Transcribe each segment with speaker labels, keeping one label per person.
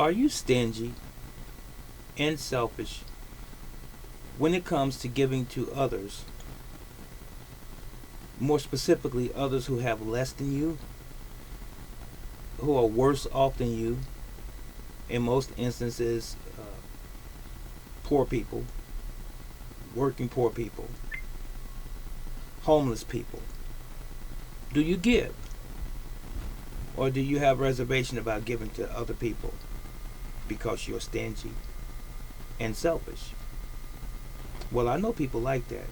Speaker 1: Are you stingy and selfish when it comes to giving to others, more specifically others who have less than you, who are worse off than you, in most instances, poor people, working poor people, homeless people? Do you give? Or do you have reservation about giving to other people because you're stingy and selfish? Well, I know people like that.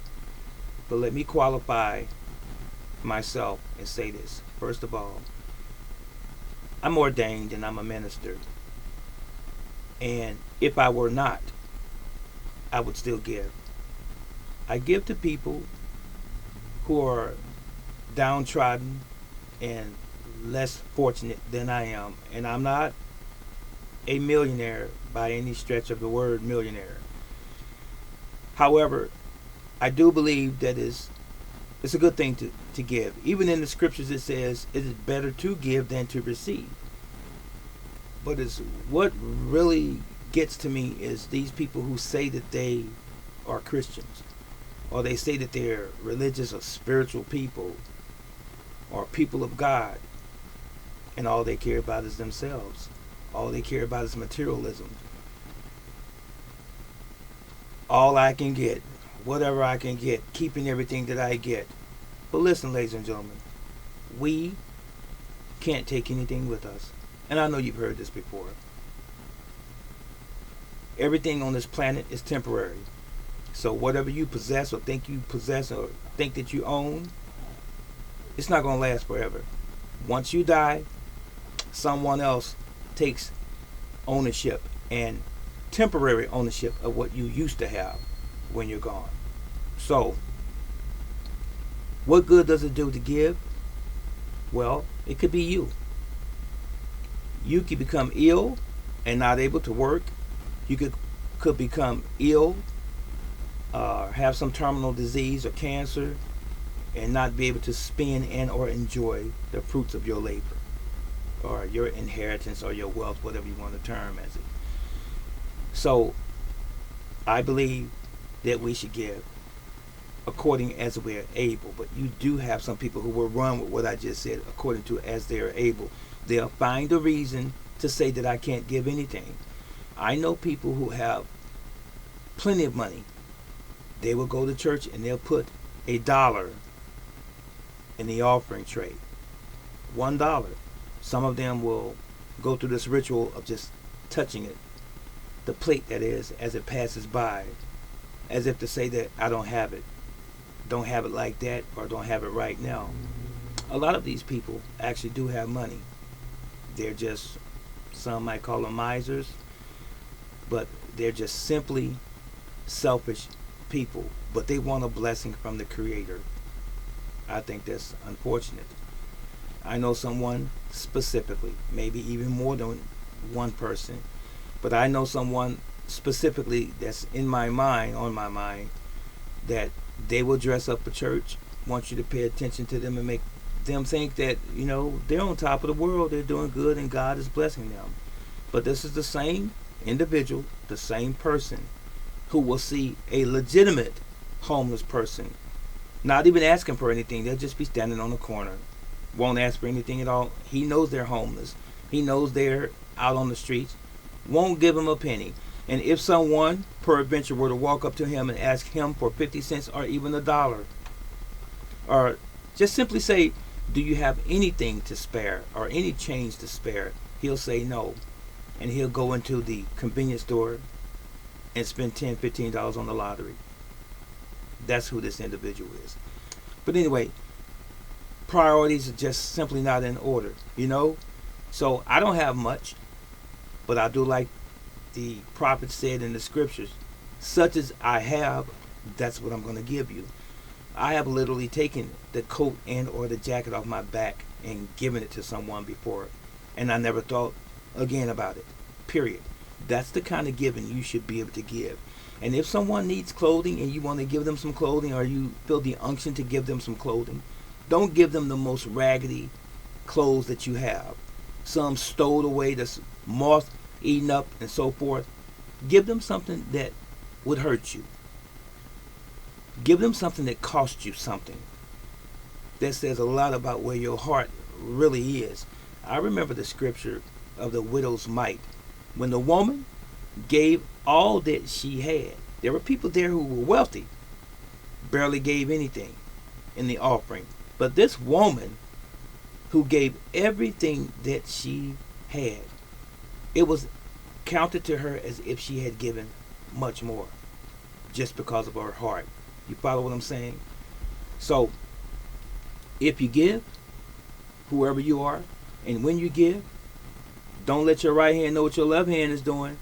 Speaker 1: But let me qualify myself and say this. First of all, I'm ordained and I'm a minister. And if I were not, I would still give. I give to people who are downtrodden and less fortunate than I am. And I'm not a millionaire by any stretch of the word millionaire. However, I do believe that it's a good thing to give. Even in the scriptures it says it is better to give than to receive. But it's what really gets to me is these people who say that they are Christians, or they say that they're religious or spiritual people or people of God, and all they care about is themselves. All they care about is materialism. All I can get, whatever I can get, keeping everything that I get. But listen, ladies and gentlemen, we can't take anything with us. And I know you've heard this before. Everything on this planet is temporary. So whatever you possess or think you possess or think that you own, it's not going to last forever. Once you die, someone else takes ownership and temporary ownership of what you used to have when you're gone. So, what good does it do to give? Well, it could be you. You could become ill and not able to work. You could become ill, have some terminal disease or cancer, and not be able to spend and or enjoy the fruits of your labor, or your inheritance, or your wealth, whatever you want to term as it. So, I believe that we should give according as we're able. But you do have some people who will run with what I just said, according to as they're able. They'll find a reason to say that I can't give anything. I know people who have plenty of money. They will go to church and they'll put $1 in the offering tray. $1. Some of them will go through this ritual of just touching it, the plate that is, as it passes by, as if to say that I don't have it like that, or don't have it right now. A lot of these people actually do have money. They're just, some might call them misers, but they're just simply selfish people. But they want a blessing from the Creator. I think that's unfortunate. I know someone specifically, maybe even more than one person, but I know someone specifically that's in my mind, on my mind, that they will dress up for church, want you to pay attention to them and make them think that, they're on top of the world, they're doing good and God is blessing them. But this is the same individual, the same person who will see a legitimate homeless person not even asking for anything. They'll just be standing on the corner, won't ask for anything at all. He knows they're homeless, he knows they're out on the streets, won't give them a penny. And if someone peradventure were to walk up to him and ask him for 50 cents or even $1, or just simply say, do you have anything to spare or any change to spare, he'll say no, and he'll go into the convenience store and spend $10, $15 on the lottery. That's who this individual is. But anyway, priorities are just simply not in order, So I don't have much, but I do like the prophet said in the scriptures, such as I have, that's what I'm going to give you. I have literally taken the coat and or the jacket off my back and given it to someone before, and I never thought again about it, period. That's the kind of giving you should be able to give. And if someone needs clothing and you want to give them some clothing, or you feel the unction to give them some clothing, don't give them the most raggedy clothes that you have. Some stowed away, that's moth eating up and so forth. Give them something that would hurt you. Give them something that cost you something. That says a lot about where your heart really is. I remember the scripture of the widow's mite. When the woman gave all that she had, there were people there who were wealthy, barely gave anything in the offering. But this woman who gave everything that she had, it was counted to her as if she had given much more just because of her heart. You follow what I'm saying? So, if you give, whoever you are, and when you give, don't let your right hand know what your left hand is doing.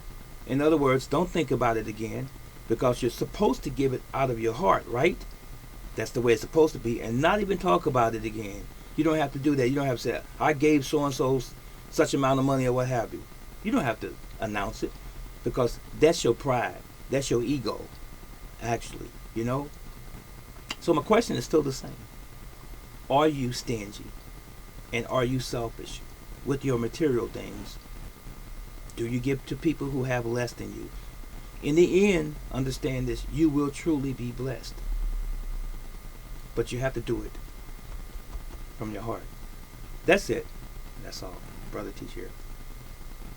Speaker 1: In other words, don't think about it again, because you're supposed to give it out of your heart, right? That's the way it's supposed to be, and not even talk about it again. You don't have to do that. You don't have to say, I gave so-and-so such amount of money or what have you. You don't have to announce it, because that's your pride. That's your ego, actually, you know? So my question is still the same. Are you stingy? And are you selfish with your material things? Do you give to people who have less than you? In the end, understand this, you will truly be blessed. But you have to do it from your heart. That's it. That's all. Brother Teach here.